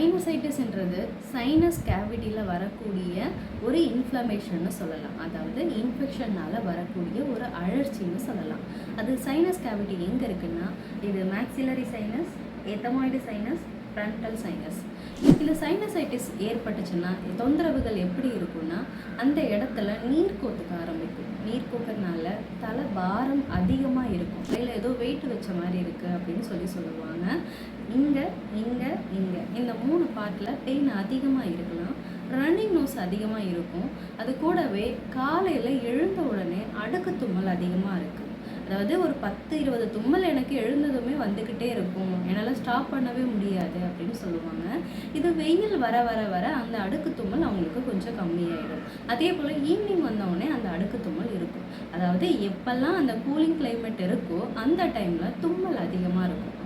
சைனசைட்டிஸ்ன்றது sinus கேவிட்டியில் வரக்கூடிய ஒரு இன்ஃப்ளமேஷன்னு சொல்லலாம். அதாவது இன்ஃபெக்ஷனால் வரக்கூடிய ஒரு அழற்சின்னு சொல்லலாம். அது சைனஸ் கேவிட்டி எங்கே இருக்குன்னா, இது maxillary sinus, ethmoid sinus, frontal sinus. இந்த சைனசைட்டிஸ் ஏற்பட்டுச்சுன்னா தொந்தரவுகள் எப்படி இருக்குன்னா, அந்த இடத்துல நீர் கோத்துக்க ஆரம்பிக்கும். நீர் கோக்கிறதுனால தலை பாரம் அதிகமாக இருக்கும். கையில் ஏதோ வெயிட் வச்ச மாதிரி இருக்குது அப்படின்னு சொல்லுவாங்க. இங்கே இங்கே இங்கே இந்த 3 பார்ட்டில் பெயின் அதிகமாக இருக்கலாம். ரன்னிங் நோஸ் அதிகமாக இருக்கும். அது கூடவே காலையில் எழுந்த உடனே அடுக்கு தும்மல் அதிகமாக இருக்குது. அதாவது ஒரு 10-20 தும்மல் எனக்கு எழுந்ததுமே வந்துக்கிட்டே இருக்கும், என்னால் ஸ்டாப் பண்ணவே முடியாது அப்படின்னு சொல்லுவாங்க. இது வெயில் வர வர வர அந்த அடுக்கு தும்மல் அவங்களுக்கு கொஞ்சம் கம்மியாயிடும். அதே போல் ஈவினிங் வந்தவுடனே அந்த அடுக்கு தும்மல் இருக்கும். அதாவது எப்பெல்லாம் அந்த கூலிங் கிளைமேட் இருக்கோ அந்த டைமில் தும்மல் அதிகமாக இருக்கும்.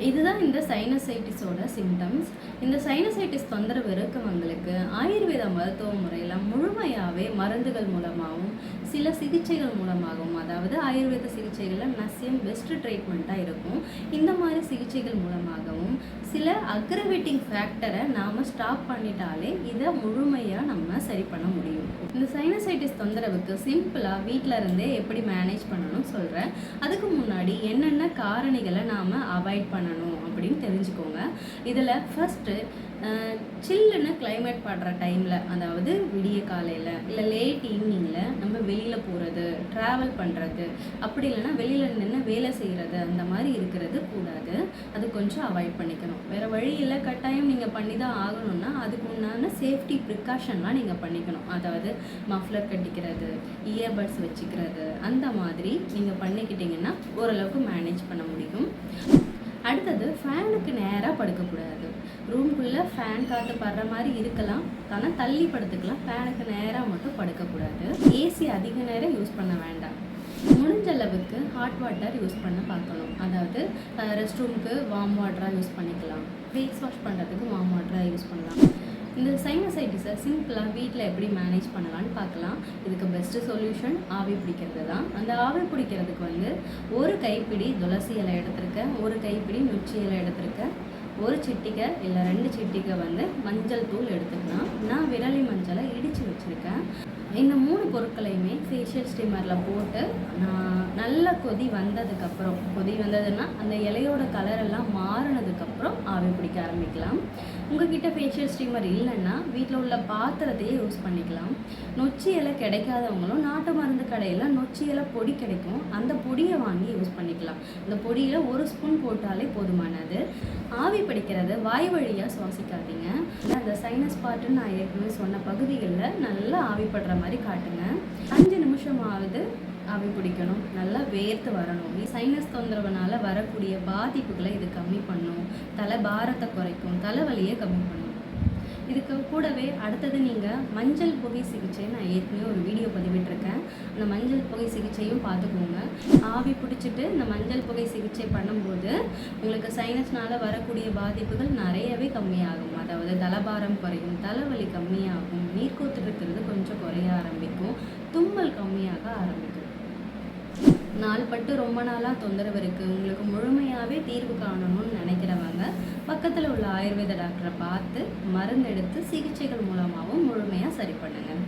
இதுதான் இந்த சைனசைட்டிஸோட சிம்டம்ஸ். இந்த சைனசைட்டிஸ் தொந்தரவு இருக்கவங்களுக்கு ஆயுர்வேத மருத்துவ முறையில் முழுமையாகவே மருந்துகள் மூலமாகவும் சில சிகிச்சைகள் மூலமாகவும், அதாவது ஆயுர்வேத சிகிச்சைகளில் நசியம் பெஸ்ட் ட்ரீட்மெண்ட்டாக இருக்கும். இந்த மாதிரி சிகிச்சைகள் மூலமாகவும் சில அக்ரவேட்டிங் ஃபேக்டரை நாம் ஸ்டாப் பண்ணிட்டாலே இதை முழுமையாக நம்ம சரி பண்ண முடியும். இந்த சைனசைட்டிஸ் தொந்தரவுக்கு சிம்பிளாக வீட்டில் இருந்தே எப்படி மேனேஜ் பண்ணணும்னு சொல்கிறேன். அதுக்கு முன்னாடி என்னென்ன காரணிகளை நாம் அவாய்ட் பண்ணணும் அப்படின்னு தெரிஞ்சுக்கோங்க. இதில் ஃபஸ்ட்டு சில்லுன்னு கிளைமேட் படுற டைமில், அதாவது விடிய காலையில் இல்லை லேட் ஈவினிங்கில் நம்ம வெளியில் போகிறது, ட்ராவல் பண்ணுறது, அப்படி இல்லைன்னா வெளியில் நின்று வேலை செய்கிறது, அந்த மாதிரி இருக்கிறது கூடாது. அது கொஞ்சம் அவாய்ட் பண்ணிக்கணும். வேறு வழி இல்லை, கட்டாயம் நீங்கள் பண்ணி தான் ஆகணும்னா அதுக்கு உண்டான சேஃப்டி ப்ரிகாஷன்லாம் நீங்கள் பண்ணிக்கணும். அதாவது மஃப்ளர் கட்டிக்கிறது, இயர்பட்ஸ் வச்சுக்கிறது, அந்த மாதிரி நீங்கள் பண்ணிக்கிட்டிங்கன்னா ஓரளவுக்கு மேனேஜ் பண்ண முடியும். அடுத்தது, ஃபேனுக்கு நேராக படுக்கக்கூடாது. ரூம்குள்ளே ஃபேன் காற்று படுற மாதிரி இருக்கலாம், ஆனால் தள்ளி படுத்துக்கலாம். ஃபேனுக்கு நேராக மட்டும் படுக்கக்கூடாது. ஏசி அதிக நேரம் யூஸ் பண்ண வேண்டாம். முடிஞ்ச அளவுக்கு ஹாட் வாட்டர் யூஸ் பண்ண பார்க்கணும். அதாவது ரெஸ்ட் ரூமுக்கு வார்ம் வாட்டராக யூஸ் பண்ணிக்கலாம், ஃபேஸ் வாஷ் பண்ணுறதுக்கு வார்ம் வாட்டராக யூஸ் பண்ணலாம். இந்த சைனசைட்டிஸை சிம்பிளாக வீட்டில் எப்படி மேனேஜ் பண்ணலான்னு பார்க்கலாம். இதுக்கு பெஸ்ட்டு சொல்யூஷன் ஆவி பிடிக்கிறது தான். அந்த ஆவி பிடிக்கிறதுக்கு ஒரு கைப்பிடி துளசி இலை எடுத்திருக்கேன், ஒரு கைப்பிடி நொச்சி இலை எடுத்திருக்கேன், ஒரு சிட்டிகை இல்லை 2 சிட்டிகை மஞ்சள் தூள் எடுத்துக்கலாம். நான் விரலி மஞ்சளை இடித்து வச்சுருக்கேன். இந்த 3 பொருட்களையுமே ஃபேஷியல் ஸ்டீமரில் போட்டு நல்ல கொதி வந்ததுன்னா அந்த இலையோட கலரெல்லாம் மாறினதுக்கப்புறம் ஆவி பிடிக்க ஆரம்பிக்கலாம். உங்ககிட்ட ஃபேஷியல் ஸ்டீமர் இல்லைன்னா வீட்டில் உள்ள பாத்திரத்தையே யூஸ் பண்ணிக்கலாம். நொச்சி இலை கிடைக்காதவங்களும் நாட்டு மருந்து கடையில் நொச்சி இலை பொடி கிடைக்கும், அந்த பொடியை வாங்கி யூஸ் பண்ணிக்கலாம். அந்த பொடியில் 1 ஸ்பூன் போட்டாலே போதுமானது. ஆவி பிடிக்கிறது வாய் வழியாக சுவாசிக்காதீங்க. அந்த சைனஸ் பார்ட்டுன்னு நான் ஏற்கனவே சொன்ன பகுதிகளில் நல்லா ஆவி படுற மாதிரி காட்டுங்க. 5 நிமிஷமாவது ஆவி பிடிக்கணும். நல்லா வேர்த்து வரணும். சைனஸ் தொந்தரவுனால வரக்கூடிய பாதிப்புகளை இது கம்மி பண்ணும். தலை பாரத்தை குறைக்கும், தலைவலியை கம்மி பண்ணும். இதுக்கு கூடவே அடுத்தது நீங்கள் மஞ்சள் புகை சிகிச்சை நான் ஏற்கனவே ஒரு வீடியோ பதிவிட்டிருக்கேன். அந்த மஞ்சள் புகை சிகிச்சையும் பார்த்துக்கோங்க. ஆவி பிடிச்சிட்டு இந்த மஞ்சள் புகை சிகிச்சை பண்ணும்போது உங்களுக்கு சைனஸ்னால் வரக்கூடிய பாதிப்புகள் நிறையவே கம்மியாகும். அதாவது தலபாரம் குறையும், தலைவலி கம்மியாகும், நீர்க்கோத்து இருக்கிறது கொஞ்சம் குறைய ஆரம்பிக்கும், தும்மல் கம்மியாக ஆரம்பிக்கும். நாள்பட்டு ரொம்ப நாளாக தொந்தரவு இருக்குது, உங்களுக்கு முழுமையாகவே தீர்வு காணணும்னு நினைக்கிறவங்க பக்கத்தில் உள்ள ஆயுர்வேத டாக்டரை பார்த்து மருந்து எடுத்து சிகிச்சைகள் மூலமாகவும் முழுமையாக சரி பண்ணுங்கள்.